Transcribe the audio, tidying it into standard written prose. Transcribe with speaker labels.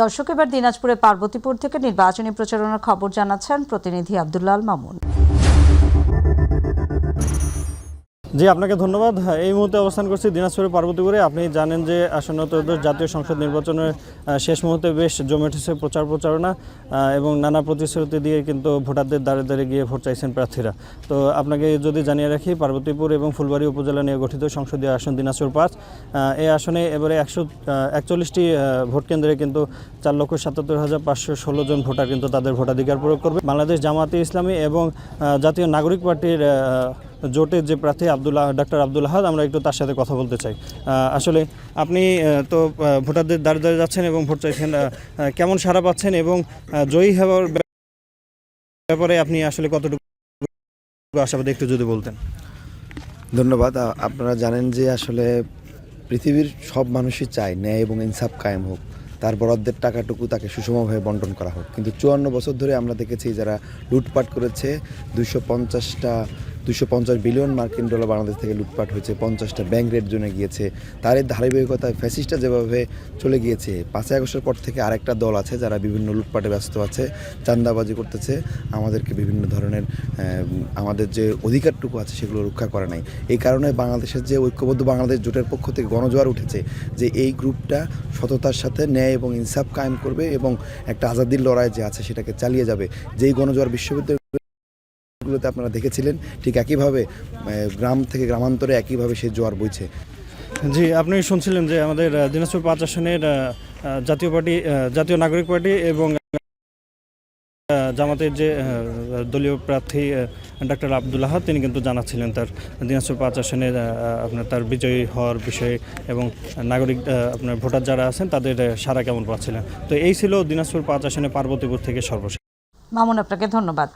Speaker 1: দর্শক, এবার দিনাজপুরে পার্বতীপুর থেকে নির্বাচনী প্রচারণার খবর জানাচ্ছেন প্রতিনিধি আব্দুল্লাহ মামুন।
Speaker 2: জি, আপনাকে ধন্যবাদ। এই মুহূর্তে অবস্থান করছি দিনাজপুরের পার্বতীপুরে। আপনি জানেন যে আসন্ন ত্রয়োদশ জাতীয় সংসদ নির্বাচনের শেষ মুহূর্তে বেশ জমে উঠেছে প্রচারণা এবং নানা প্রতিশ্রুতি দিয়ে কিন্তু ভোটারদের দ্বারে দ্বারে গিয়ে ভোট চাইছেন প্রার্থীরা। তো আপনাকে যদি জানিয়ে রাখি, পার্বতীপুর এবং ফুলবাড়ী উপজেলা নিয়ে গঠিত সংসদীয় আসন দিনাজপুর 5, এই আসনে এবারে 141টি ভোট কেন্দ্রে কিন্তু 4,77,516 জন ভোটার কিন্তু তাদের ভোটাধিকার প্রয়োগ করবে। বাংলাদেশ জামায়াতে ইসলামী এবং জাতীয় নাগরিক পার্টির জোটের যে প্রার্থী ডাক্তার আব্দুল আহাদ, আমরা একটু তার সাথে কথা বলতে চাই। আসলে আপনি তো ভোটারদের দ্বারে দ্বারে যাচ্ছেন এবং ভোট চাইছেন, কেমন সাড়া পাচ্ছেন এবং জয়ী হওয়ার ব্যাপারে আপনি আসলে কতটুকু আশাবাদী, একটু যদি বলতেন।
Speaker 3: ধন্যবাদ। আপনারা জানেন যে আসলে পৃথিবীর সব মানুষই চায় ন্যায় এবং ইনসাফ কায়েম হোক, তার বরাদ্দের টাকাটুকু তাকে সুষমভাবে বন্টন করা হোক। কিন্তু 54 বছর ধরে আমরা দেখেছি যারা লুটপাট করেছে, 250 বিলিয়ন মার্কিন ডলার বাংলাদেশ থেকে লুটপাট হয়েছে, 50টা ব্যাংক রেড জোনে গিয়েছে। তার এই ধারাবাহিকতায় ফ্যাসিস্টটা যেভাবে চলে গিয়েছে, 5 আগস্টের পর থেকে আরেকটা দল আছে যারা বিভিন্ন লুটপাটে ব্যস্ত আছে, চাঁদাবাজি করতেছে, আমাদেরকে বিভিন্ন ধরনের আমাদের যে অধিকারটুকু আছে সেগুলো রক্ষা করে নাই। এই কারণে বাংলাদেশের যে ঐক্যবদ্ধ বাংলাদেশ জোটের পক্ষ থেকে গণজোয়ার উঠেছে যে এই গ্রুপটা সততার সাথে ন্যায় এবং ইনসাফ কায়েম করবে এবং একটা আজাদির লড়াই যে আছে সেটাকে চালিয়ে যাবে। যেই গণজোয়ার বিশ্ববিদ্যালয়গুলোতে আপনারা দেখেছিলেন, ঠিক একইভাবে গ্রাম থেকে গ্রামান্তরে একইভাবে সেই জোয়ার বইছে।
Speaker 2: জি, আপনি শুনছিলেন যে আমাদের দিনাজপুর 5 আসনের জাতীয় নাগরিক পার্টি এবং জামাতের যে দলীয় প্রার্থী ডাক্তার আব্দুল আহাদ, তিনি কিন্তু জানাচ্ছিলেন তার দিনাজপুর 5 আসনে তার বিজয়ী হওয়ার বিষয়ে এবং নাগরিক ভোটার যারা আছেন তাদের সাড়া কেমন পাচ্ছিলেন। তো এই ছিল দিনাজপুর 5 আসনে পার্বতীপুর থেকে সর্বশেষ।
Speaker 1: মামুন, আপনাকে ধন্যবাদ।